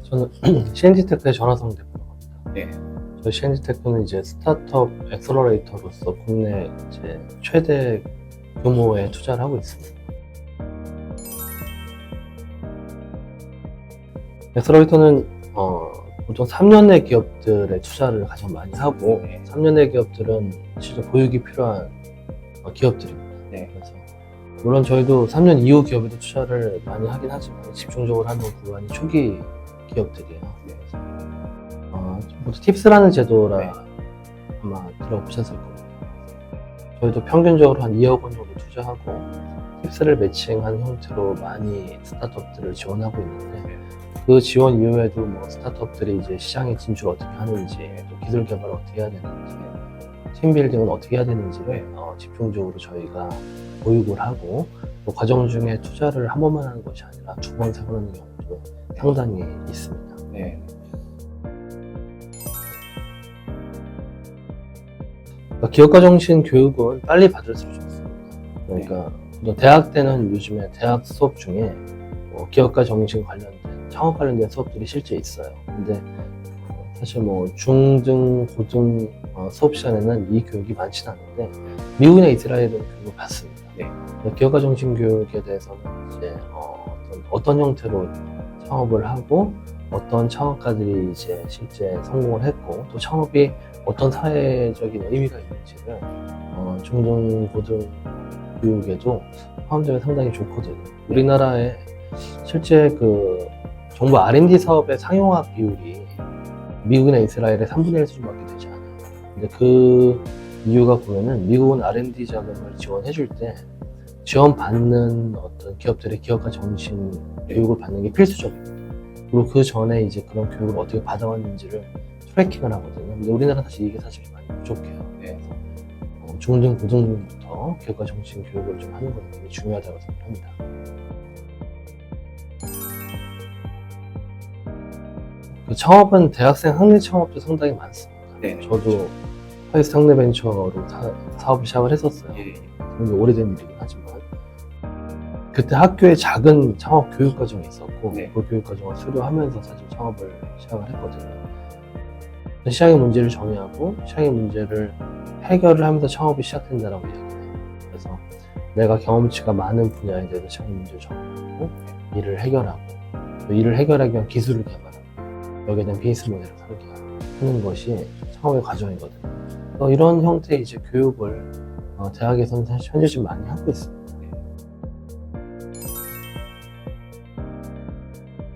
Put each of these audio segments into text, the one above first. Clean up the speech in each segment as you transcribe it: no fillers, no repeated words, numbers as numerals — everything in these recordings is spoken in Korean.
저는 CNT테크의 전화성 대표라고 합니다. 네. 저희 CNT테크는 이제 스타트업 엑셀러레이터로서 국내 이제 최대 규모의 투자를 하고 있습니다. 엑셀러레이터는 보통 3년 내 기업들의 투자를 가장 많이 하고, 네. 3년 내 기업들은 실제 보육이 필요한 기업들입니다. 네. 그래서 물론 저희도 3년 이후 기업에도 투자를 많이 하긴 하지만 집중적으로 하는 구간이 초기 기업들이에요. 네. 모두 팁스라는 제도라 네. 아마 들어보셨을 겁니다. 저희도 평균적으로 한 2억 원 정도 투자하고 팁스를 매칭한 형태로 많이 스타트업들을 지원하고 있는데, 네. 그 지원 이후에도 뭐 스타트업들이 이제 시장에 진출 어떻게 하는지, 또 기술 개발을 어떻게 해야 되는지, 팀 빌딩은 어떻게 해야 되는지를 집중적으로 저희가 보육을 하고, 또 과정 중에 투자를 한 번만 하는 것이 아니라 두 번, 세 번 하는 경우도 상당히 있습니다. 네. 그러니까 기업가정신 교육은 빨리 받을수록 좋습니다. 그러니까 또 대학 때는 요즘에 대학 수업 중에 기업가 정신 관련된, 창업 관련된 수업들이 실제 있어요. 근데 사실 뭐 중등, 고등 수업 시간에는 이 교육이 많지는 않은데 미국이나 이스라엘은 교육을 받습니다. 네. 기업가 정신 교육에 대해서는 이제 어떤 형태로 창업을 하고 어떤 창업가들이 이제 실제 성공을 했고 또 창업이 어떤 사회적인 의미가 있는지를 중등, 고등 교육에도 포함되면 상당히 좋거든요. 우리나라에 실제 그 정부 R&D 사업의 상용화 비율이 미국이나 이스라엘의 3분의 1 수준밖에 되지 않아요. 근데 그 이유가 보면은 미국은 R&D 자금을 지원해 줄 때 지원받는 어떤 기업들의 기업가 정신 교육을 받는 게 필수적입니다. 그리고 그 전에 이제 그런 교육을 어떻게 받아왔는지를 트래킹을 하거든요. 근데 우리나라는 사실 이게 사실 많이 부족해요. 네. 중등, 고등부터 기업가 정신 교육을 좀 하는 건 되게 중요하다고 생각합니다. 그 창업은 대학생 학내 창업도 상당히 많습니다. 네. 저도 화이트 학내 벤처로 사업을 시작을 했었어요. 예. 굉장히 오래된 일이긴 하지만 그때 학교에 작은 창업 교육 과정이 있었고 네. 그 교육 과정을 수료하면서 사실 창업을 시작을 했거든요. 시장의 문제를 정의하고 시장의 문제를 해결을 하면서 창업이 시작된다라고 이야기해요. 그래서 내가 경험치가 많은 분야에 대해서 시장의 문제를 정의하고 이를 해결하고 또 이를 해결하기 위한 기술을 개발하고 여기에 대한 비즈니스 모델을 설계하는 것이 창업의 과정이거든요. 이런 형태의 이제 교육을 대학에서는 사실 현재 좀 많이 하고 있습니다.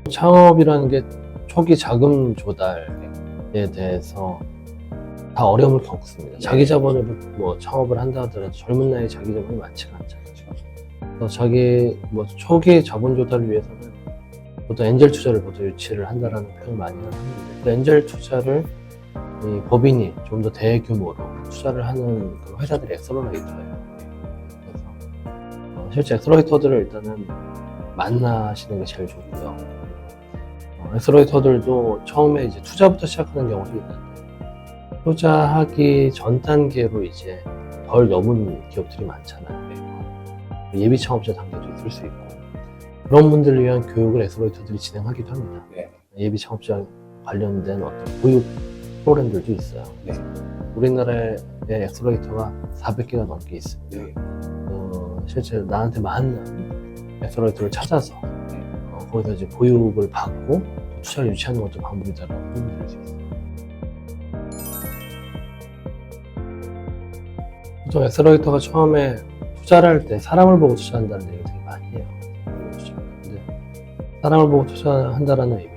창업이라는 게 초기 자금 조달에 대해서 다 어려움을 겪습니다. 자기 자본으로 뭐 창업을 한다 하더라도 젊은 나이에 자기 자본이 많지가 않잖아요. 그래서 초기 자본 조달을 위해서는 보통 엔젤 투자를 보통 유치를 한다라는 표현을 많이 하는데 그 엔젤 투자를 이 법인이 좀 더 대규모로 투자를 하는 그런 회사들이 엑셀러레이터예요. 그래서 실제 엑셀러레이터들을 일단은 만나시는 게 제일 좋고요. 엑셀러레이터들도 처음에 이제 투자부터 시작하는 경우도 있는데 투자하기 전 단계로 이제 덜 넘은 기업들이 많잖아요. 예비 창업자 단계도 있을 수 있고 그런 분들을 위한 교육을 엑셀러레이터들이 진행하기도 합니다. 네. 예비 창업자 관련된 어떤 교육 프로그램들도 있어요. 네. 우리나라에 엑셀러레이터가 400개가 넘게 있습니다. 네. 실제 나한테 맞는 엑셀러레이터를 찾아서 거기서 이제 보육을 받고 투자를 유치하는 것도 방법이다라고 설명드릴 수 있습니다. 보통 엑셀러레이터가 처음에 투자를 할 때 사람을 보고 투자한다는 얘기를 되게 많이 해요. 근데 사람을 보고 투자한다는 의미는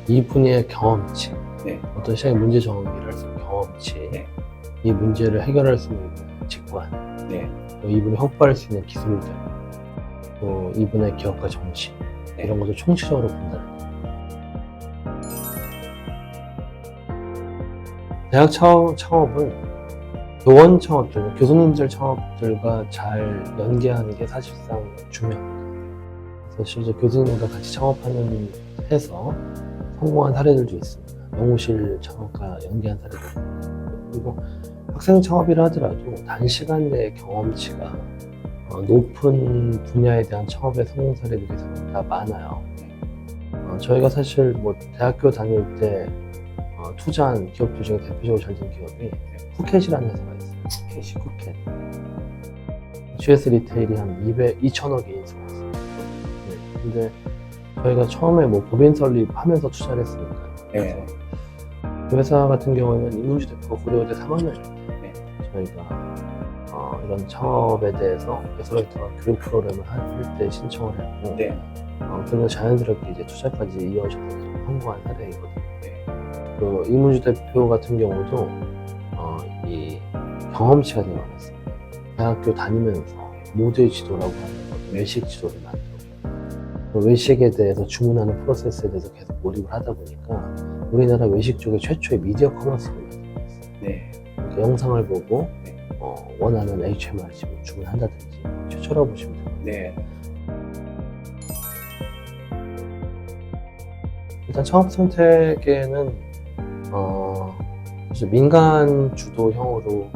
이분의 경험치, 네. 어떤 시장의 문제 정의를 할 수 있는 경험치, 네. 이 문제를 해결할 수 있는 직관, 네. 또 이분이 확보할 수 있는 기술들, 또 이분의 기업가 정신, 네. 이런 것을 총체적으로 본다는 거예요. 대학 창업은 교원 창업들, 교수님들 창업들과 잘 연계하는 게 사실상 중요합니다. 그래서 실제 교수님과 같이 창업하는 해서 성공한 사례들도 있습니다. 연구실 창업과 연계한 사례도 있고 그리고 학생 창업이라 하더라도 단시간 내에 경험치가 높은 분야에 대한 창업의 성공 사례들이 다 많아요. 저희가 사실 뭐 대학교 다닐 때 투자한 기업들 중에 대표적으로 잘 된 기업이 푸켓이라는 회사가 있어요. 푸켓. GS 리테일이 한 2,000억이 인수했어요. 네. 근데 저희가 처음에 뭐 법인 설립하면서 투자를 했으니까요. 네. 그 회사 같은 경우에는 이문주 대표가 고려대 3학년일 때 네. 저희가 이런 창업에 대해서 에서라이터가 교육 프로그램을 할 때 신청을 했고 네. 그러면 자연스럽게 이제 투자까지 이어져서 성공한 사례이거든요. 네. 그 이문주 대표 같은 경우도 이 경험치가 되게 많았어요. 대학교 다니면서 모두의 지도라고 하는 어떤 외식 지도를 만들고 그 외식에 대해서 주문하는 프로세스에 대해서 계속 몰입을 하다 보니까 우리나라 외식 쪽에 최초의 미디어 커머스를 만들었어요. 네. 그러니까 영상을 보고 네. 원하는 HMR 집을 주문한다든지 최초라고 보시면 돼요. 네. 일단 창업 생태계는 민간 주도형으로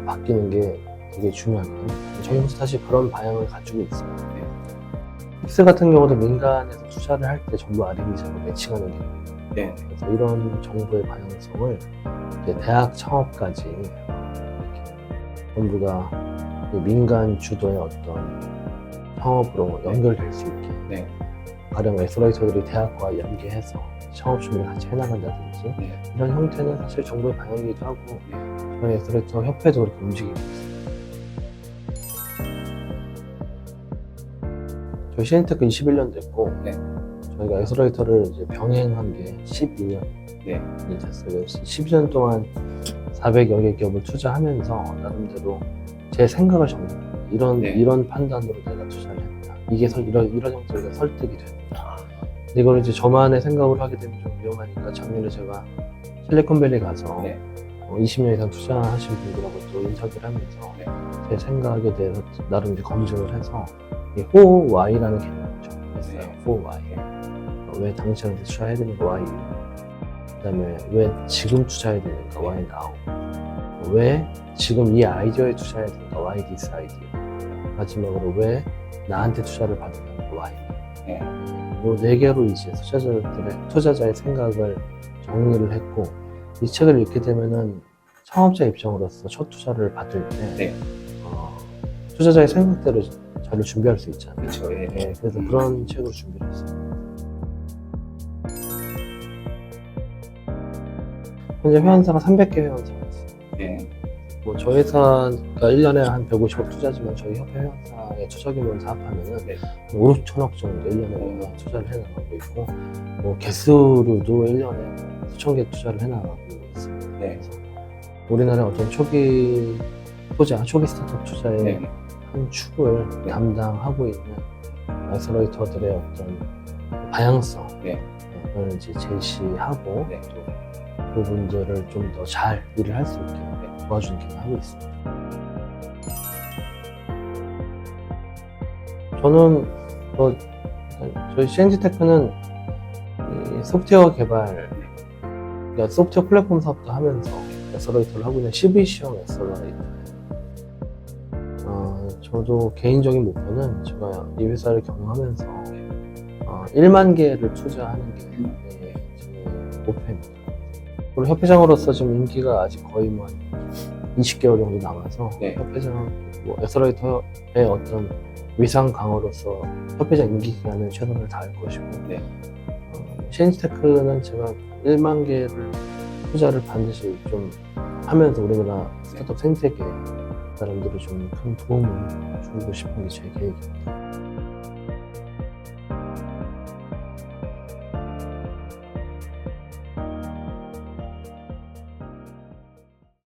바뀌는 게 되게 중요하거든요. 저희도 사실 그런 방향을 가지고 있어요. 네. 픽스 같은 경우도 민간에서 투자를 할 때 정부 R&D자로 매칭하는 게 있거든요. 네. 그래서 이런 정부의 방향성을 이제 대학 창업까지 이렇게 정부가 민간 주도의 어떤 창업으로 연결될 수 있게 네. 가령 에서라이터들이 대학과 연계해서 창업 준비를 같이 해나간다든지 네. 이런 형태는 사실 정부의 방향이기도 하고 네. 저희 에서라이터 협회도 그렇게 움직이고 있어요. 저희 시엔테크 21년 됐고 네. 저희가 에서라이터를 이제 병행한 게 12년이 네. 됐어요. 12년 동안 400여 개 기업을 투자하면서 나름대로 제 생각을 정립해요. 네. 이런 판단으로 내가 투자를 했다. 이게 이런 형태로 설득이 된다. 이걸 이제 저만의 생각으로 하게 되면 좀 위험하니까 작년에 제가 실리콘밸리 가서 네. 20년 이상 투자하신 분들하고 또 인터뷰를 하면서 네. 제 생각에 대해서 나름 이제 검증을 해서 이 호와이라는 개념을 정했어요. 네. 호와이. 왜 당시한테 투자해야 되는가 와이. 그다음에 왜 지금 투자해야 되는가 와이 나우. 왜 지금 이 아이디어에 투자해야 되는가 와이 디스 아이디어. 마지막으로 왜 나한테 투자를 받으려는가 와이. 네. 이 네 개로 이제 투자자의 생각을 정리를 했고 이 책을 읽게 되면은 창업자 입장으로서 첫 투자를 받을 때 네. 투자자의 생각대로 자료 준비할 수 있잖아요. 그렇죠. 예. 네, 그래서 그런 책으로 준비를 했어요. 현재 회원사가 300개 회원사가 있어요. 네. 뭐 저희 회사가 1년에 한 150억 투자지만 저희 협회 회원사의 투자 규모를 합하면은 네. 5, 6천억 정도 1년에 투자를 해나가고 있고 뭐 개수로도 1년에 수천 개 투자를 해나가고 있습니다. 네. 그래서 우리나라의 어떤 초기 스타트업 투자의 네. 한 축을 네. 담당하고 있는 에서라이터들의 어떤 방향성을 네. 이제 제시하고 네. 또 그분들을 좀 더 잘 일을 할 수 있게 도와주는 기능을 하고 있습니다. 저는 저희 CNG테크는 이 소프트웨어 개발, 그러니까 소프트웨어 플랫폼 사업도 하면서 에서라이터를 하고 있는 CVC형 에서라이터예요. 저도 개인적인 목표는 제가 이 회사를 경영하면서 1만 개를 투자하는 게 제 목표입니다. 그리고 협회장으로서 지금 임기가 아직 거의 뭐 20개월 정도 남아서 네. 협회장, 에서라이터의 어떤 위상 강화로서 협회장 임기 기간은 최선을 다할 것이고 네. CNG테크는 제가 1만 개를 투자를 반드시 좀 하면서 우리나라 스타트업 생태계 사람들이 좀 큰 도움을 주고 싶은 게 제 계획입니다.